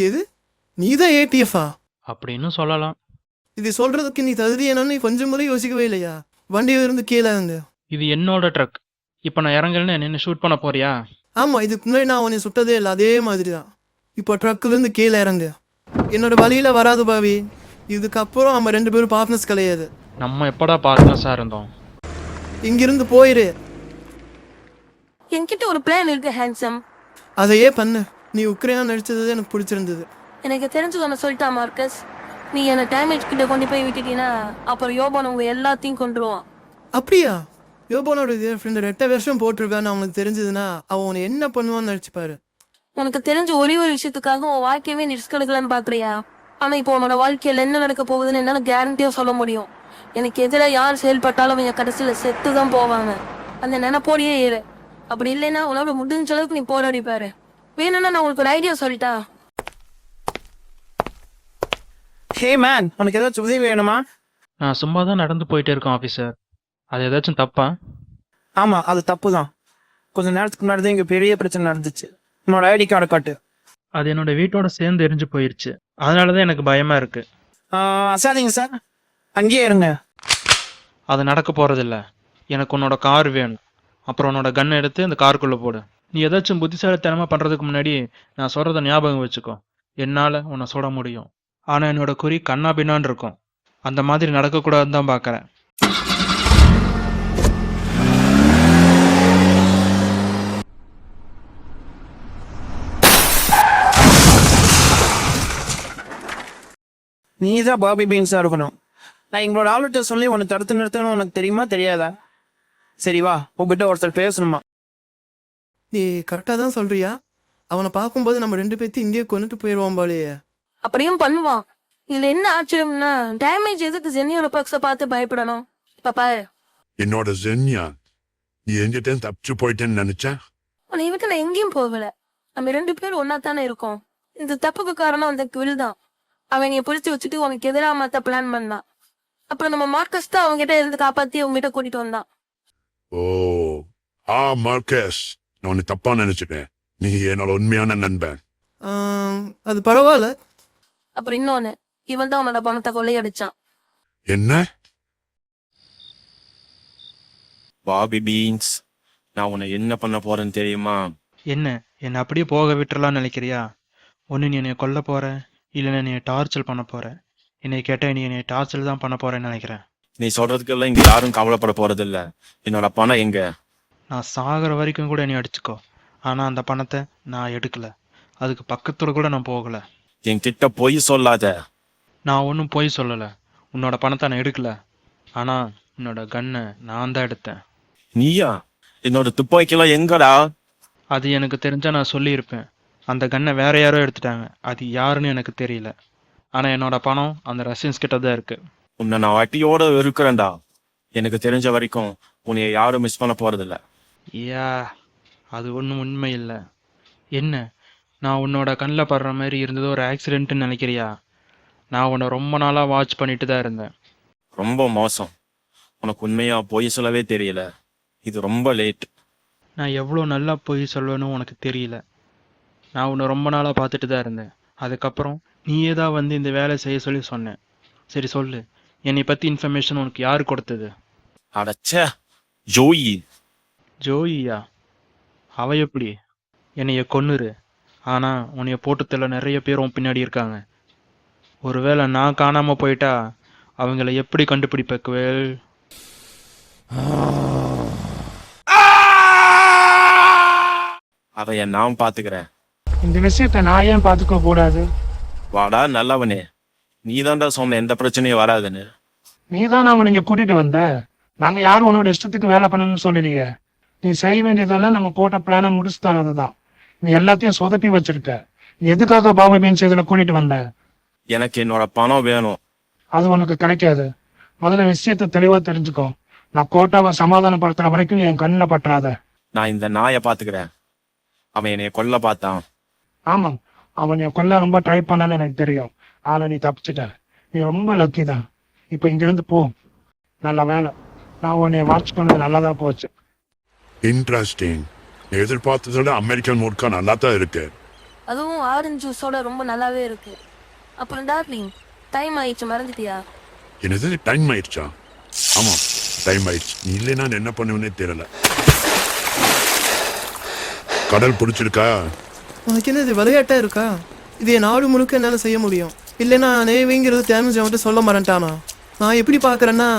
எது? நீதான் ஏடிஎஃபா? அப்படின்னு சொல்லலாம். இது சொல்றதுக்கு நீ தகுதி என்னன்னு கொஞ்சம் முறை யோசிக்கவே இல்லையா? வண்டியில இருந்து கீழே இருந்து. இது என்னோட ட்ரக். இப்போ நான் இறங்கலன்னு நின்று ஷூட் பண்ண போறியா? ஆமா, இதுக்கு முன்னாடி நான் உன்னை சுட்டதே இல்லை, அதே மாதிரி தான். இப்போ ட்ரக்குல இருந்து கீழே இறங்கு. என்னோட வழியில வராது பாவி. இதுக்கப்புறம் நம்ம 2 பேரும் பார்ட்னர்ஸ் கிடையாது. நம்ம எப்படா பார்ட்னர்ஸாக இருந்தோம்? இங்கிருந்து போயிரு. என்கிட்ட ஒரு பிளான் இருக்கு ஹேண்ட்ஸம். அதையே பண்ணு. நீ உக்ரைன் நடிச்சது எனக்கு பிடிச்சிருந்தது. எனக்கு தெரிஞ்சு ஒன்று சொல்லிட்டா மார்க்கஸ், நீ என்னை டேமேஜ் கிட்ட கொண்டு போய் விட்டுட்டீங்கன்னா அப்புறம் யோபான் உங்க எல்லாத்தையும் கொண்டுருவான். அப்படியா? யோபோனோட ஃப்ரெண்டு 8 வருஷம் போட்டிருக்கான்னு அவனுக்கு தெரிஞ்சதுன்னா அவன் உன்னை என்ன பண்ணுவான்னு நினச்சிப்பாரு. உனக்கு தெரிஞ்ச ஒரே ஒரு விஷயத்துக்காக உன் வாழ்க்கையவே ரிஸ்க் எடுக்கலான்னு பாக்குறியா? ஆனா இப்போ உன்னோட வாழ்க்கையில என்ன நடக்க போகுதுன்னு என்னால கேரண்டியா சொல்ல முடியும். எனக்கு எதிராக யார் செயல்பட்டாலும் அவங்க கடைசியில செத்து தான் போவாங்க. அந்த நினைப்போடையே ஏறு. அப்படி இல்லைன்னா உன்னோட முடிஞ்ச அளவுக்கு நீ போராடிப்பாரு. வேணும்னா நான் உங்களுக்கு ஒரு ஐடியா சொல்லிட்டா? ஹே மேன், உனக்கு ஏதாச்சும் உதவி வேணுமா? நான் சும்மா தான் நடந்து போயிட்டே இருக்கேன் ஆஃபீஸர். அது ஏதாச்சும் தப்பா? ஆமா, அது தப்பு தான். கொஞ்ச நேரத்துக்கு முன்னாடி தான் இங்க பெரிய பிரச்சனை நடந்துச்சு. உன்னோட ஐடி கார்டை காட்டு. அது என்னோட வீட்டோட சேர்ந்து எரிஞ்சு போயிருச்சு. அதனால தான் எனக்கு பயமா இருக்கு. அசாதீங்க சார், அங்கேயே இருங்க. அது நடக்க போறதில்ல. எனக்கு உன்னோட கார் வேணும். அப்புறம் உன்னோட கன்னை எடுத்து அந்த காருக்குள்ளே போடு. நீ ஏதாச்சும் புத்திசாலித்தனமாக பண்ணுறதுக்கு முன்னாடி நான் சொல்கிறத ஞாபகம் வச்சுக்கோ. என்னால் உன்னை சுட முடியும். ஆனால் என்னோட குறி கண்ணா பின்னான்னு இருக்கும். அந்த மாதிரி நடக்கக்கூடாதுன்னு தான் பார்க்குறேன். நீ தான் பாபி பீன்ஸா இருக்கணும். நான் எங்களோட ஆளுகிட்ட சொல்லி உன்னை தடுத்து நிறுத்தணும். உனக்கு தெரியுமா தெரியாதா? சரி வா, உங்ககிட்ட ஒருத்தர் பேசணுமா? நீ கரெக்டாக தான் சொல்றியா? அவனை பார்க்கும்போது நம்ம 2 பேர்த்தையும் இங்கேயே கொண்டுட்டு போயிடுவான் போலேயே. அப்படியும் பண்ணுவான். இதுல என்ன ஆச்சரியம்னா டேமேஜ் எதுக்கு ஜென்னியோட பக்ஸ பார்த்து பயப்படணும்? பாப்பா, என்னோட ஜென்யா, நீ எங்கிட்ட தப்பிச்சு போயிட்டேன்னு நினைச்சா? உன்னை விட்டு நான் எங்கேயும் போகல. நம்ம 2 பேரும் ஒன்னா தானே இருக்கோம். இந்த தப்புக்கு காரணம் அந்த குவில் தான். அவன் நீ பிடிச்சி வச்சுட்டு உனக்கு எதிராக மாத்த பிளான் பண்ணான். அப்புறம் நம்ம மார்க்கஸ் தான் அவங்க கிட்ட இருந்து காப்பாத்தி அவங்க கிட்ட கூட்டிட்டு வந்தான். ஓ மார்க்கஸ், நான் உன்னை தப்பா நினைச்சிட்டேன். நீ என்னோட உண்மையான நண்பன். அது பரவாயில்ல. அப்புறம் இன்னொன்னு, இவன் தான் உன்னோட பணத்தை கொள்ளையடிச்சான். என்ன? பாபி பீன்ஸ், நான் உன்னை என்ன பண்ண போறேன்னு தெரியுமா? என்னை அப்படியே போக விட்டுறலாம்னு நினைக்கிறியா? ஒன்று நீ என்னை கொல்ல போற, இல்லைன்னா நீ டார்ச்சல் பண்ண போற. என்னை கேட்டால் நீ என்னை டார்ச்சல் தான் பண்ண போறேன்னு நினைக்கிறேன். நீ சொல்றதுக்கெல்லாம் இங்க யாரும் கவலைப்பட போறதில்ல. என்னோட பணம் எங்க? நான் சாகிற வரைக்கும் கூட என்னை அடிச்சுக்கோ. ஆனால் அந்த பணத்தை நான் எடுக்கல. அதுக்கு பக்கத்துல கூட நான் போகலை. என் கிட்ட பொய் சொல்லாத. நான் ஒன்றும் பொய் சொல்லலை. உன்னோட பணத்தை நான் எடுக்கல. ஆனால் உன்னோட கன்னை நான் தான் எடுத்தேன். நீயா? என்னோட துப்பாக்கிலாம் எங்கடா? அது எனக்கு தெரிஞ்சா நான் சொல்லியிருப்பேன். அந்த கன்னை வேற யாரோ எடுத்துட்டாங்க. அது யாருன்னு எனக்கு தெரியல. ஆனால் என்னோட பணம் அந்த ரஷ்யன்ஸ் கிட்ட தான் இருக்கு. உன்னை நான் வட்டியோட இருக்கிறேன்டா. எனக்கு தெரிஞ்ச வரைக்கும் உன்னைய யாரும் மிஸ் பண்ண போறதில்ல. ஐயா, அது ஒன்றும் உண்மை இல்லை. என்ன, நான் உன்னோட கண்ணில் படுற மாதிரி இருந்தது ஒரு ஆக்சிடென்ட்னு நினைக்கிறியா? நான் உன்னை ரொம்ப நாளாக வாட்ச் பண்ணிட்டு தான் இருந்தேன். ரொம்ப மோசம். உனக்கு உண்மையா பொய் சொல்லவே தெரியல. இது ரொம்ப லேட். நான் எவ்வளோ நல்லா பொய் சொல்வேன்னு உனக்கு தெரியல. நான் உன்னை ரொம்ப நாளாக பார்த்துட்டு தான் இருந்தேன். அதுக்கப்புறம் நீயே தான் வந்து இந்த வேலை செய்ய சொல்லி சொன்னேன். சரி சொல்லு, என்னை பற்றி இன்ஃபர்மேஷன் உனக்கு யார் கொடுத்தது? அடச்சே, ஜோயி. ஜோயியா? அவ எப்படி? என்னைய கொன்னுரு. ஆனால் உன்னைய போட்டதில் நிறைய பேர் உன் பின்னாடி இருக்காங்க. ஒருவேளை நான் காணாமல் போயிட்டா அவங்கள எப்படி கண்டுபிடிப்பேன்? அதைய நான் பாத்துக்கிறேன். இந்த விஷயத்த நான் ஏன் பாத்துக்க கூடாது? வாடா நல்லவனே, நீ தான்டா சொன்ன எந்த பிரச்சனையும் வராதுன்னு. நீ தான் அவனை இங்க கூட்டிட்டு வந்த. நாங்க யாரும் உன்னோட இஷ்டத்துக்கு வேலை பண்ணணும்னு சொல்லலீங்க. நீ செய்ய வேண்டியதெல்லாம் நம்ம போட்ட பிளான முடிச்சுதானதுதான். நீ எல்லாத்தையும் சொதப்பி வச்சிருக்க. நீ எதுக்காக பாபா பீன்ஸ் இதுல கூட்டிட்டு வந்த? எனக்கு என்னோட பணம் வேணும். அது உனக்கு கிடைக்காது. முதல்ல விஷயத்த தெளிவா தெரிஞ்சுக்கோ. நான் கோட்டாவை சமாதானப்படுத்துற வரைக்கும் என் கண்ணில் பற்றாத. நான் இந்த நாயை பாத்துக்கிறேன். அவன் என்னைய கொல்ல பார்த்தான். ஆமா, அவன் என் கொல்ல ரொம்ப ட்ரை பண்ணான்னு எனக்கு தெரியும். ஆனா நீ தப்பிச்சுட்ட. நீ ரொம்ப லக்கி தான். இப்ப இங்கிருந்து போ. நல்ல வேலை, நான் உன்னை வாட்ச் பண்ணது நல்லாதா போச்சு. இன்ட்ரெஸ்டிங். எதிர்பார்த்ததோட அமெரிக்கன் மூட்கா நல்லா தான் இருக்கு. அதுவும் ஆரஞ்சு ஜூஸோட ரொம்ப நல்லாவே இருக்கு. அப்புறம் டார்லிங், டைம் ஆயிடுச்சு, மறந்துட்டியா? என்னது டைம் ஆயிடுச்சா? ஆமா, டைம் ஆயிடுச்சு. நீ இல்லைன்னா நான் என்ன பண்ணுவேன்னே தெரியல. கடல் பிடிச்சிருக்கா? உனக்கு என்ன இது விளையாட்டா இருக்கா? இது என் நாடு முழுக்க என்னால் செய்ய முடியும். இல்லைன்னா நேவிங்கிறது தெரிஞ்சு மட்டும் சொல்ல மாட்டேன்ட்டானா? நான் எப்படி பார்க்குறேன்னா,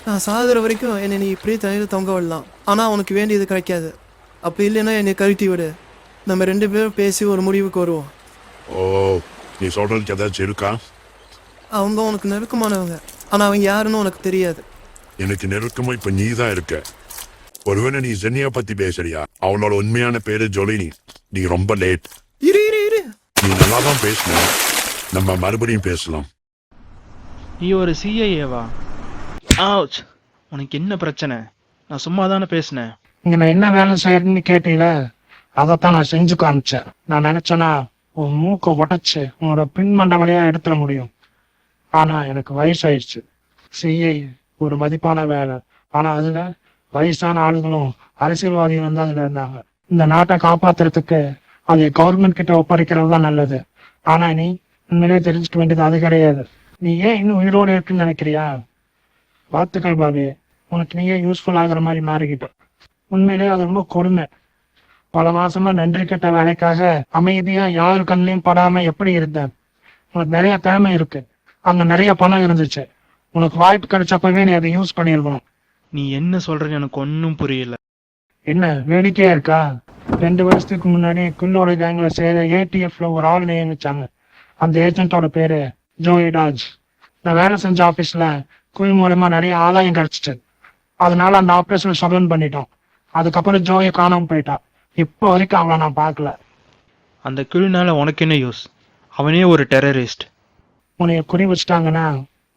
நான் சாகுற வரைக்கும் என்னை நீ இப்படியே தனியில் தொங்க விடலாம். ஆனால் உனக்கு வேண்டியது கிடைக்காது. அப்படி இல்லைன்னா என்னை கழட்டி விடு. நம்ம 2 பேரும் பேசி ஒரு முடிவுக்கு வருவோம். ஓ, நீ சொல்றதுக்கு ஏதாச்சும் இருக்கா? அவங்க உனக்கு நெருக்கமானவங்க, ஆனால் அவங்க யாருன்னு உனக்கு தெரியாது. எனக்கு நெருக்கமா இப்ப நீ தான் இருக்க. ஒருவேளை நீ ஜெனியா பத்தி பேசுறியா? அவளோட உண்மையான பேரு ஜொலினி. நீ ரொம்ப லேட். இரு இரு இரு நீ நல்லா தான் பேசின. நம்ம மறுபடியும் பேசலாம். நீ ஒரு சிஐஏவா? ஆவுச், உனக்கு என்ன பிரச்சனை? நான் சும்மா தானே பேசினேன். இங்க நான் என்ன வேலை செய்யறேன்னு கேட்டீங்கள, அதைத்தான் நான் செஞ்சு காமிச்சேன். நான் நினைச்சேன்னா உன் மூக்கை உடைச்சு உன்னோட பின் மண்டவளையா எடுத்துட முடியும். ஆனா எனக்கு வயசாயிடுச்சு. சிஐ ஒரு மதிப்பான வேலை. ஆனா அதுல வயசான ஆளுங்களும் அரசியல்வாதிகளும் வந்து அதுல இருந்தாங்க. இந்த நாட்டை காப்பாத்துறதுக்கு அதை கவர்மெண்ட் கிட்ட ஒப்படைக்கிறது தான் நல்லது. ஆனா நீ உண்மையிலே தெரிஞ்சுக்க வேண்டியது அது கிடையாது. நீ ஏன் இன்னும் உயிரோடு இருக்குன்னு நினைக்கிறியா? வாழ்த்துக்கள் பாபி, உனக்கு நீயே யூஸ்ஃபுல் ஆகுற மாதிரி மாறிக்கிட்ட. உண்மையிலே அது ரொம்ப கொடுமை. பல மாசமா நன்றி கெட்ட வேலைக்காக அமைதியா யாரு கண்ணையும் படாம எப்படி இருந்த? உனக்கு நிறைய திறமை இருக்கு, அங்க நிறைய பணம் இருந்துச்சு. உனக்கு வாய்ப்பு கிடைச்சப்பவே நீ அதை யூஸ் பண்ணிருக்கணும். நீ என்ன சொல்றன்னு எனக்கு ஒன்றும் புரியல. என்ன வேடிக்கையா இருக்கா? 2 வருஷத்துக்கு முன்னாடி குள்ளோட கேங்ல சேர ஏடிஎஃப்ல ஒரு ஆள் நியமிச்சாங்க. அந்த ஏஜென்ட்டோட பேரு ஜோயி டாஜ். நான் வேலை செஞ்ச ஆபீஸ்ல குழு மூலமா நிறைய ஆதாயம் கிடைச்சிச்சு. அதனால அந்த ஆபரேஷன் சடன் பண்ணிட்டோம். அதுக்கப்புறம் ஜோயை காணாம போயிட்டா. இப்போ வரைக்கும் அவளை நான் பார்க்கல. அந்த குழுனால உனக்கு என்ன யூஸ்? அவனே ஒரு டெரரிஸ்ட். உன்னைய குறி வச்சுட்டாங்கன்னா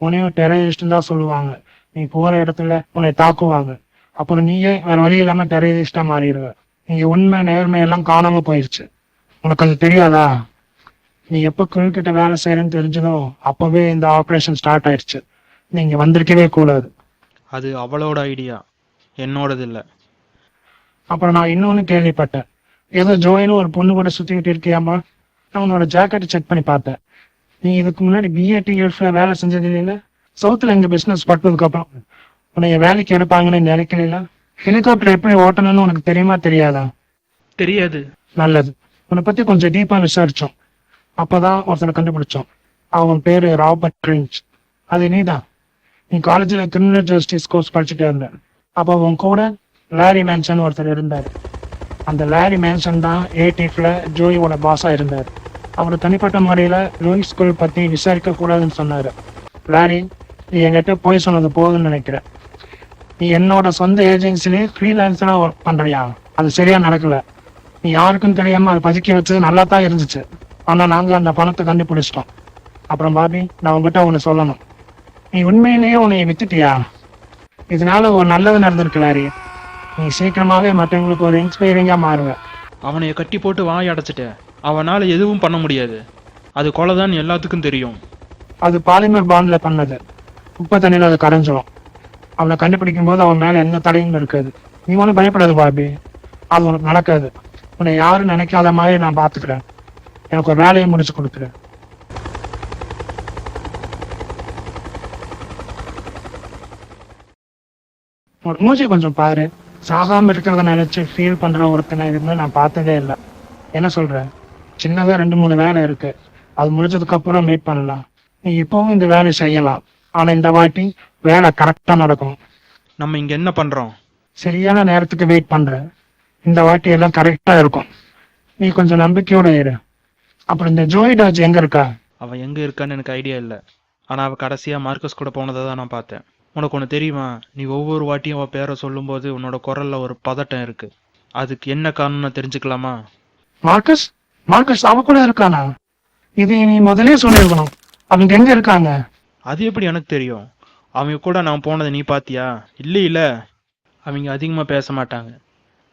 உன்னையும் டெரரிஸ்ட் தான் சொல்லுவாங்க. நீ போற இடத்துல உன்னை தாக்குவாங்க. அப்புறம் நீயே வேற வழி இல்லாம டெரரிஸ்டா மாறிடுவ. நீங்க உண்மை நேர்மை எல்லாம் காணாம போயிடுச்சு. உனக்கு அது தெரியாதா? நீ எப்ப குழுக்கிட்ட வேலை செய்யறேன்னு தெரிஞ்சதோ அப்பவே இந்த ஆபரேஷன் ஸ்டார்ட் ஆயிடுச்சு. நீங்க வந்திருக்கவே கூடாது. அது அவளோட ஐடியா, என்னோடது இல்லை. அப்புறம் நான் இன்னொன்னு கேள்விப்பட்டேன். ஏதோ ஜோயின்னு ஒரு பொண்ணு கூட சுத்திக்கிட்டு இருக்கியாமா? நான் உன்னோட ஜாக்கெட்டை செக் பண்ணி பார்த்தேன். நீ இதுக்கு முன்னாடி பிஏடிஎஃப்ல வேலை செஞ்சது இல்லைல்ல? சவுத்துல எங்க பிசினஸ் பட்டதுக்கு அப்புறம் உன்னைய வேலைக்கு எடுப்பாங்கன்னு நினைக்கல. ஹெலிகாப்டர் எப்படி ஓட்டணும்னு உனக்கு தெரியுமா தெரியாதா? தெரியாது. நல்லது. உன்னை பத்தி கொஞ்சம் டீப்பா விசாரிச்சோம். அப்பதான் ஒருத்தனை கண்டுபிடிச்சோம். அவன் பேரு ராபர்ட் கிரிஞ்ச். அது நீதான். நீ காலேஜ்ல கிரிமினல் ஜஸ்டிஸ் கோர்ஸ் படிச்சுட்டே இருந்த. அப்போ உன் கூட லாரி மேன்சன் ஒருத்தர் இருந்தார். அந்த லாரி மேன்சன் தான் ஏடிஎஃப்ல ஜோயோட பாஸா இருந்தார். அவர் தனிப்பட்ட முறையில லூயிஸ் ஸ்கூல் பத்தி விசாரிக்க கூடாதுன்னு சொன்னாரு. லாரி, நீ என்கிட்ட போய் சொன்னது போதுன்னு நினைக்கிறேன். நீ என்னோட சொந்த ஏஜென்சிலேயே ஃப்ரீலான்ஸரா ஒர்க் பண்றியா? அது சரியா நடக்கல. நீ யாருக்கும் தெரியாம அதை பதுக்கி வச்சது நல்லா தான் இருந்துச்சு. ஆனா நாங்க அந்த பணத்தை கண்டுபிடிச்சிட்டோம். அப்புறம் பாபி, நான் உங்ககிட்ட ஒண்ணு சொல்லணும். நீ உண்மையிலேயே உன்னைய வித்துட்டியா? இதனால ஒரு நல்லது நடந்திருக்கு லாரி. நீ சீக்கிரமாவே மற்றவங்களுக்கு ஒரு இன்ஸ்பைரிங்கா மாறுவ. அவனைய கட்டி போட்டு வாய் அடைச்சிட்ட. அவனால எதுவும் பண்ண முடியாது. அது கொலைதான் எல்லாத்துக்கும் தெரியும். அது பாலிமர் பாண்ட்ல பண்ணது. உப்பு தண்ணியில அது கரைஞ்சிடும். அவனை கண்டுபிடிக்கும் போது அவன் மேல எந்த தடையும் இருக்காது. நீ ஒன்றும் பயப்படாது பாபி, அது உனக்கு நடக்காது. உன்னை யாரும் நினைக்காத மாதிரி நான் பாத்துக்கிறேன். எனக்கு ஒரு வேலையை முடிச்சு கொடுத்துறேன். ஒரு மூஞ்சி கொஞ்சம் பாரு. சாகாம இருக்கிறத நினைச்சு ஃபீல் பண்ற ஒருத்தனை இருந்து நான் பார்த்ததே இல்லை. என்ன சொல்ற? சின்னதா 2-3 வேலை இருக்கு. அது முடிஞ்சதுக்கு அப்புறம் மீட் பண்ணலாம். நீ இப்பவும் இந்த வேலையை செய்யலாம். ஆனா இந்த வாட்டி வேலை கரெக்டா நடக்கும். நம்ம இங்க என்ன பண்றோம்? சரியான நேரத்துக்கு வெயிட் பண்றேன். இந்த வாட்டி எல்லாம் கரெக்டா இருக்கும். நீ கொஞ்சம் நம்பிக்கையோட இரு. அப்புறம் இந்த ஜோய் டாஜ் எங்க இருக்கா? அவ எங்க இருக்கான்னு எனக்கு ஐடியா இல்லை. ஆனா அவ கடைசியா மார்க்கஸ் கூட போனதை தான் நான் பார்த்தேன். உனக்கு ஒன்று தெரியுமா? நீ ஒவ்வொரு வாட்டியும் அவ பேரை சொல்லும்போது உன்னோட குரல்ல ஒரு பதட்டம் இருக்கு. அதுக்கு என்ன காரணம்னு தெரிஞ்சுக்கலாமா? மார்க்கஸ்? மார்க்கஸ் அவ கூட இருக்கானா? இது நீ முதலே சொல்லிருக்கணும். அவங்க எங்க இருக்காங்க? அது எப்படி எனக்கு தெரியும்? அவங்க கூட நான் போனதை நீ பாத்தியா? இல்ல அவங்க அதிகமா பேச மாட்டாங்க.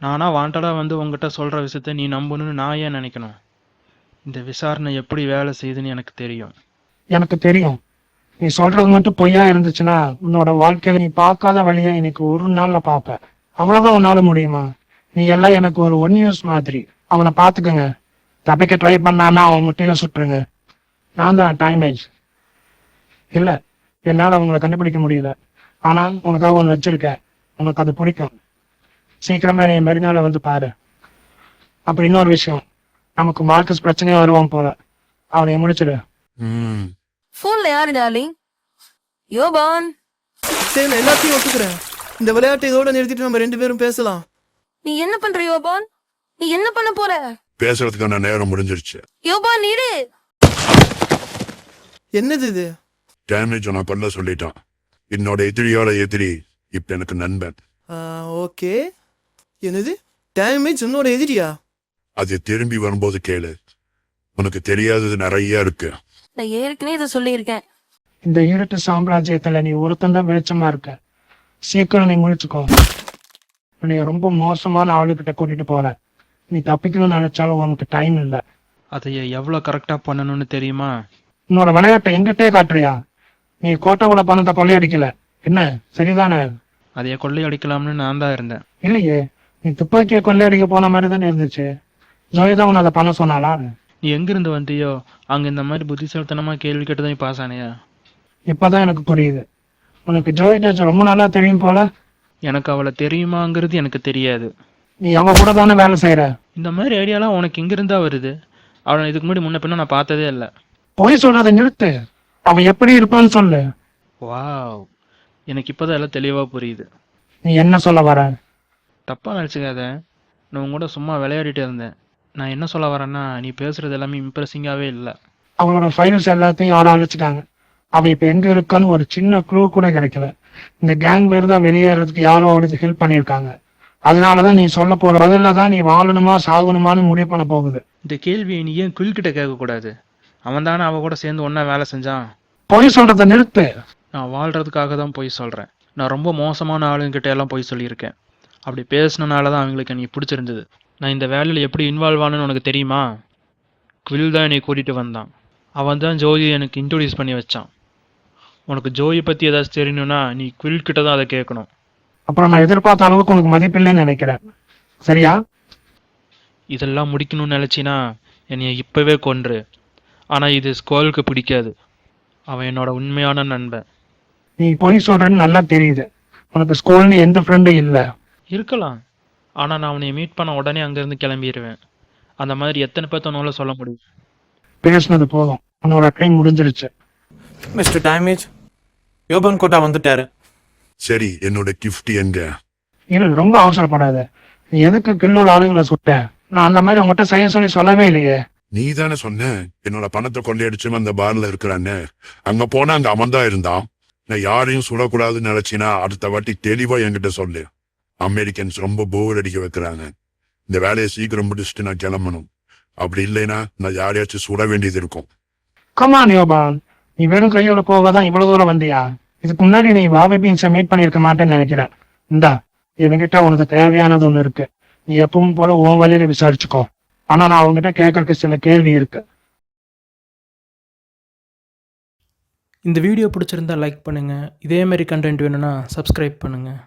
நானா வாண்டடா வந்து உங்ககிட்ட சொல்ற விஷயத்த நீ நம்பணும்னு நான் ஏன் நினைக்கணும்? இந்த விசாரணை எப்படி வேலை செய்யுதுன்னு எனக்கு தெரியும். எனக்கு தெரியும். நீ சொல்றது மட்டும் பொய்யா இருந்துச்சுன்னா உன்னோட வாழ்க்கையில நீ பார்க்காத வழியை இன்னைக்கு ஒரு நாள்ல பாப்ப. அவ்வளவுதான் உன்னால முடியுமா? நீ எல்லாம் எனக்கு ஒரு 1 நியூஸ் மாதிரி. அவனை பாத்துக்கங்க. தப்பிக்க ட்ரை பண்ணான்னா அவன் முட்டையில சுட்டுருங்க. நான் தான் டைமேஜ் இல்லை, என்னால் அவங்கள கண்டுபிடிக்க முடியல. ஆனால் உனக்காக ஒன்று வச்சிருக்கேன், உனக்கு அது பிடிக்கும். சீக்கிரமா என் மறுநாளை வந்து பாரு. அப்புறம் இன்னொரு விஷயம், நமக்கு மார்க்கஸ் பிரச்சனையா வருவான் போல, அவனை முடிச்சிடு. ம் போன்ல யாரு டார்லிங்? யோபான், சரி நான் எல்லாத்தையும் ஒத்துக்கிறேன். இந்த விளையாட்டை இதோட நிறுத்திட்டு நம்ம 2 பேரும் பேசலாம். நீ என்ன பண்ற யோபான்? நீ என்ன பண்ண போற? பேசுறதுக்கான நேரம் முடிஞ்சிருச்சு. யோபான் இரு. என்னது இது? டேமேஜ் நான் கொல்ல சொல்லிட்டான். என்னோட எதிரியோட எதிரி இப்ப எனக்கு நண்பன். ஓகே. என்னது? டேமேஜ் உன்னோட எதிரியா? அது திரும்பி வரும்போது கேளு. உனக்கு தெரியாதது நிறைய இருக்கு. நான் ஏற்கனவே இதை சொல்லியிருக்கேன். இந்த இருட்டு சாம்ராஜ்யத்துல நீ ஒருத்தன் தான் வெளிச்சமா இருக்க. சீக்கிரம் நீ முடிச்சுக்கோ. நீ ரொம்ப மோசமான ஆளுகிட்ட கூட்டிட்டு போற. நீ தப்பிக்கணும்னு நினைச்சாலும் உனக்கு டைம் இல்லை. அதை எவ்வளோ கரெக்டாக பண்ணணும்னு தெரியுமா? உன்னோட விளையாட்டை எங்கிட்டே காட்டுறியா? நீ கோட்டைக்குள்ள பணத்தை கொள்ளையடிக்கல, என்ன சரிதானே? அதைய கொள்ளையடிக்கலாம்னு நான் தான் இருந்தேன். இல்லையே, நீ துப்பாக்கியை கொள்ளையடிக்க போன மாதிரி தானே இருந்துச்சு. ஜோய் தான் உன்னை அதை பண்ண சொன்னாலா? நீ எங்கிருந்து வந்தியோ அங்கே இந்த மாதிரி புத்திசாலித்தனமாக கேள்வி கேட்டு தான் நீ பாஸ் ஆனியா? இப்பதான் எனக்கு புரியுது. உனக்கு ஜோய் டேஜ் ரொம்ப நாளா தெரியும் போல. எனக்கு அவளை தெரியுமாங்கிறது எனக்கு தெரியாது. நீ அவங்க கூட தானே வேலை செய்யற. இந்த மாதிரி ஐடியாலாம் உனக்கு எங்கிருந்தா வருது? அவளை இதுக்கு முன்னாடி முன்ன பின்ன நான் பார்த்ததே இல்லை. போய் சொல்றதை நிறுத்து. அவன் எப்படி இருப்பான்னு சொல்லு. வாவ், எனக்கு இப்போதான் எல்லாம் தெளிவாக புரியுது. நீ என்ன சொல்ல வர? தப்பாக நினச்சிக்காத, நான் உன் கூட சும்மா விளையாடிட்டு இருந்தேன். நான் என்ன சொல்ல வரேன்னா, நீ பேசுறது எல்லாமே இம்ப்ரெசிங்காகவே இல்லை. அவளோட ஃபைல்ஸ் எல்லாத்தையும் யாரும் அழைச்சிட்டாங்க. அவன் இப்ப எங்க இருக்கான்னு ஒரு சின்ன க்ளூ கூட கிடைக்கல. இந்த கேங் பேர் தான் வெளியேறதுக்கு யாரோ அவளுக்கு ஹெல்ப் பண்ணியிருக்காங்க. அதனாலதான் நீ சொல்ல போற பதில தான் நீ வாழணுமா சாகணுமான்னு முடிவு பண்ண போகுது. இந்த கேள்வியை நீ ஏன் குயில்கிட்ட கேட்கக்கூடாது? அவன் தானே அவ கூட சேர்ந்து ஒன்றா வேலை செஞ்சான். பொய் சொல்றதை நிறுத்து. நான் வாழ்கிறதுக்காக தான் போய் சொல்கிறேன். நான் ரொம்ப மோசமான ஆளுங்கிட்ட எல்லாம் போய் சொல்லியிருக்கேன். அப்படி பேசினனால தான் அவங்களுக்கு நீ பிடிச்சிருந்தது. நான் இந்த வேலையில் எப்படி இன்வால்வ் ஆனேன்னு உனக்கு தெரியுமா? குயில் தான் என்னை கூட்டிகிட்டு வந்தான். அவன் தான் ஜோயை எனக்கு இன்ட்ரோடியூஸ் பண்ணி வச்சான். உனக்கு ஜோயை பற்றி ஏதாச்சும் தெரியணும்னா நீ குயில் கிட்ட தான் அதை கேட்கணும். அப்புறம் நான் எதிர்பார்த்த அளவுக்கு உனக்கு மதிப்பில்லைன்னு நினைக்கிறேன், சரியா? இதெல்லாம் முடிக்கணும்னு நினச்சினா என்னைய இப்போவே கொன்று. ஆனால் இது ஸ்கோலுக்கு பிடிக்காது. அவன் என்னோட உண்மையான நண்பன். நீ பொய் சொல்றேன்னு நல்லா தெரியுது. உனக்கு ஸ்கூல்னு எந்த ஃப்ரெண்டும் இல்லை. இருக்கலாம், ஆனால் நான் அவனை மீட் பண்ண உடனே அங்கேருந்து கிளம்பிடுவேன். அந்த மாதிரி எத்தனை பேர்த்த உன்னால சொல்ல முடியும்? பேசுனது போதும், உன்னோட டைம் முடிஞ்சிருச்சு. மிஸ்டர் டேமேஜ், யோபன் கோட்டா வந்துட்டாரு. சரி, என்னோட கிஃப்ட் எங்க? இல்லை, ரொம்ப அவசரப்படாத. நீ எதுக்கு கில்லோட ஆளுங்களை சுட்ட? நான் அந்த மாதிரி உங்ககிட்ட செய்ய சொல்லவே இல்லையே. நீ தானே சொன்ன என்னோட பணத்தை கொள்ளையடிச்சு அந்த பார்ல இருக்கிறான்னு. அங்க போனா அங்க அவன் தான் இருந்தான். நான் யாரையும் சுடக்கூடாதுன்னு நினைச்சினா அடுத்த வாட்டி தெளிவா என்கிட்ட சொல்லு. அமெரிக்கன்ஸ் ரொம்ப போர் அடிக்க வைக்கிறாங்க. இந்த வேலையை சீக்கிரம் முடிச்சுட்டு நான் கிளம்பணும். அப்படி இல்லைன்னா நான் யாரையாச்சும் சுட வேண்டியது இருக்கும். கமான் யோபான், நீ வெறும் கையோட போகதான் இவ்வளவு தூரம் வந்தியா? இதுக்கு முன்னாடி நீ பாபி பீன்ஸை மீட் பண்ணியிருக்க மாட்டேன்னு நினைக்கிறேன். இந்தா, என்கிட்ட உனக்கு தேவையானது ஒண்ணு இருக்கு. நீ எப்பவும் போல உன் வழியில விசாரிச்சுக்கோ. ஆனா நான் அவங்ககிட்ட கேட்கறதுக்கு சில கேள்வி இருக்கு. இந்த வீடியோ பிடிச்சிருந்தா லைக் பண்ணுங்கள். இதே மாதிரி கண்டென்ட் வேணும்னா சப்ஸ்கிரைப் பண்ணுங்கள்.